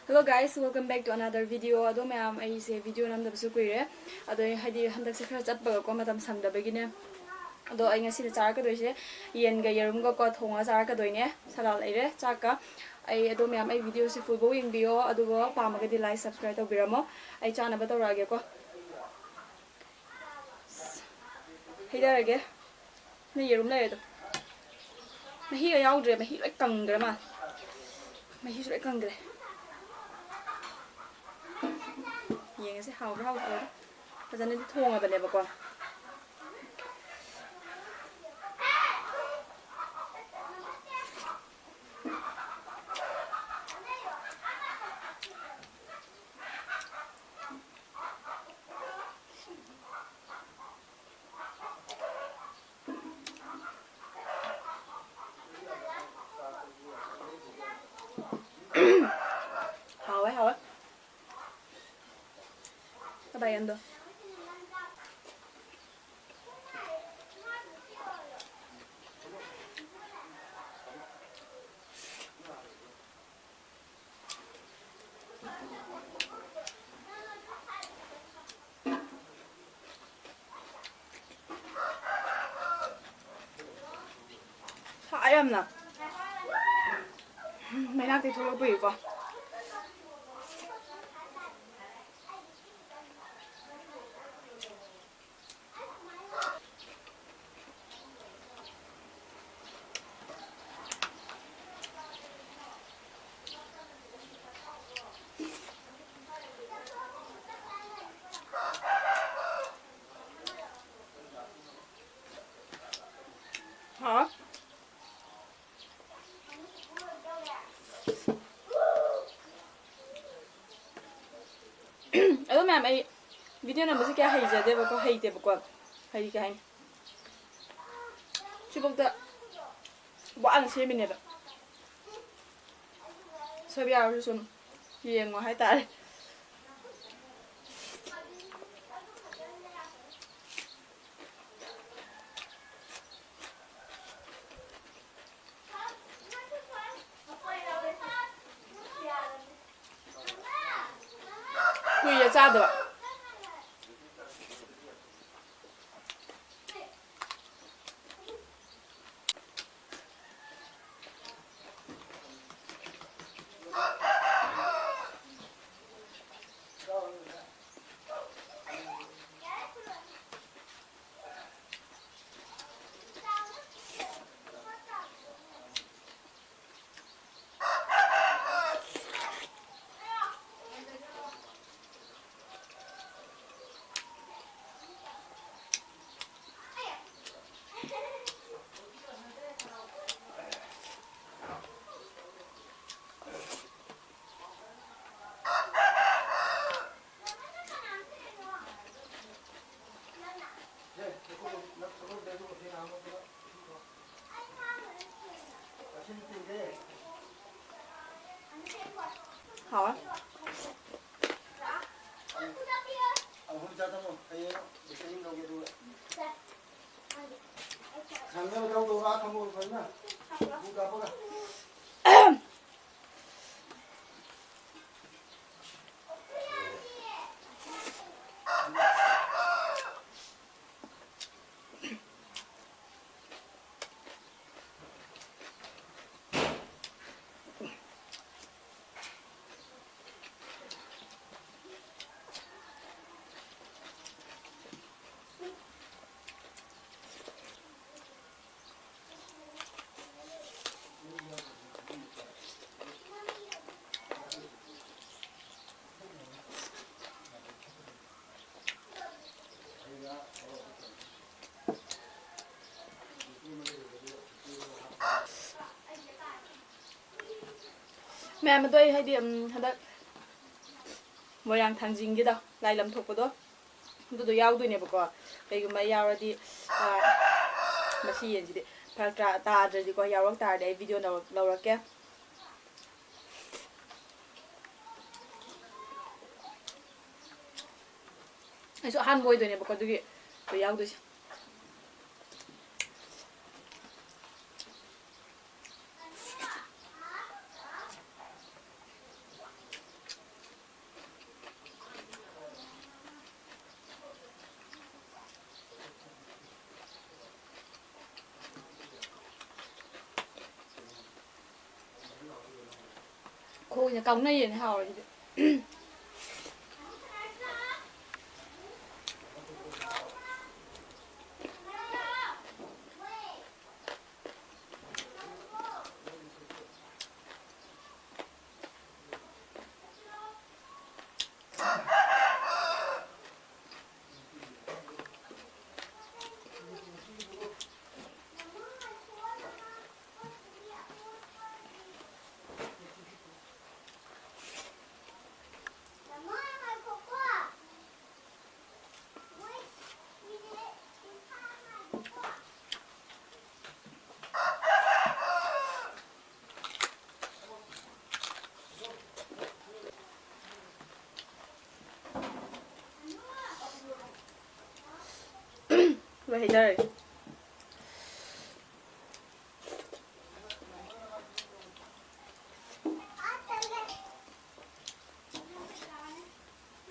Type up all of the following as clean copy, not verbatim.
Hello guys, welcome back to another video. Ado mayam ai se video namda basu kuire. Ado haidi handak se khara chat baga ko matam sangda bagine. Ado ai ngasi da char ka doise yen ga yerum ga ko thonga char ka doine salal aire chaka ai ado mayam ai video se full boing bio ado go pamaga di like subscribe to biramo ai chana ba to rage ko. Hida rage. Ne yerum la edo. Mahi ga yaudre mahi like kangre ma. Mahi like kangre. Yang sẽ hào rau rồi, bây giờ nên thua ngay bên này bà con. Hào ấy. Các bạn ăn được. Hại em nè. Mày đang thì thôi bỉ con. Hả? Aduh ma'am ay video na masih kaya hay jade ba ko hay te ba ko hay ka hay chubok da ba ang se min ne ba so bi ar sum yeng ngo hay ta Quy ya cha được. Hả? Mẹ mà tôi hay điểm hả đó mỗi lần thằng dính cái đó lại làm thuộc vào đó tôi yao tôi nè bà con cái mà yao đi mà xí gì đấy phải ta rồi đi coi yao ta để video nào lâu rồi kia cái số han boy tôi nè bà con tôi yao tôi ꯀꯣꯏꯅ ꯀꯥꯎꯅꯩꯌꯦꯅ ꯍꯥꯎꯔꯤꯗꯤ Vậy thì đây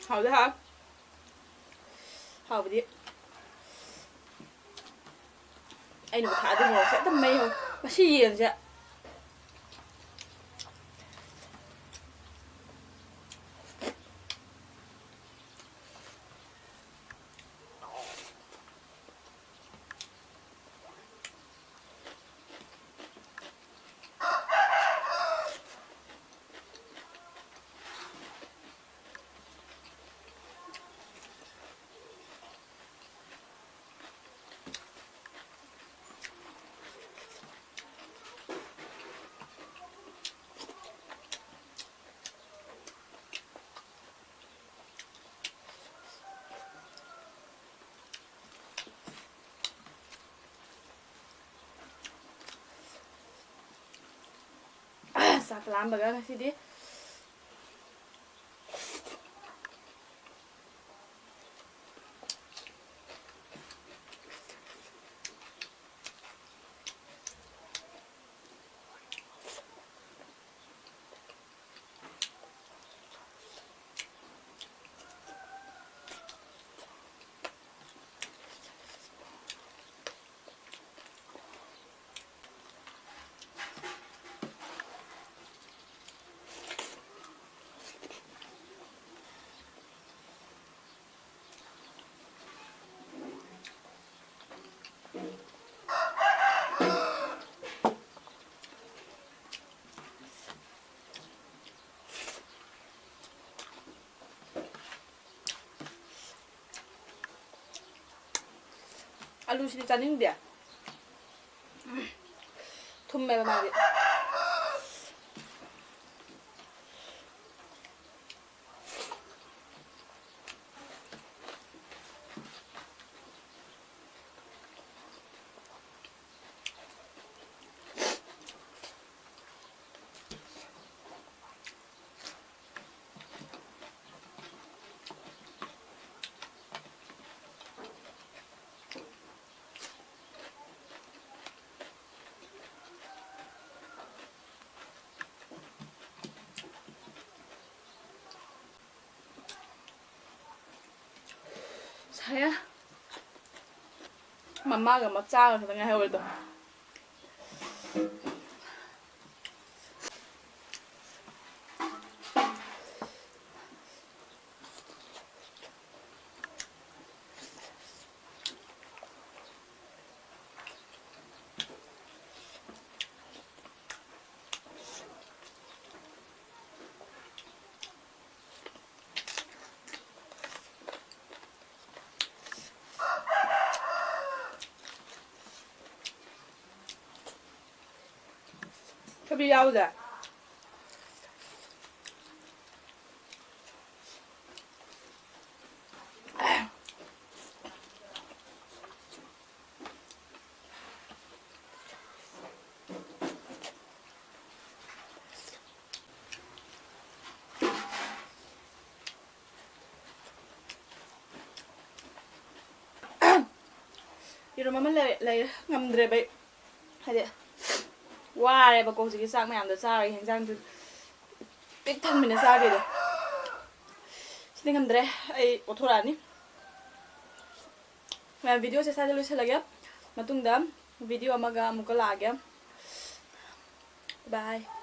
hảo thế hả? Hảo vậy đi anh đừng thả đi ngồi sẽ tầm mây không? Mà xì gì vậy? Sak lam baga kasi di alu sih caning dia thum me ba di saya mama ga maccha ga thang hai hoi to Tapi yaw da Iro mama lay ngamdre bay hadi ware ba ko ji sak mayam da chari henjang du pik thang mina sa ge do sini ngamdre ai othora ni ma video se sa de loi lagya matung da video amaga amuka lagya bye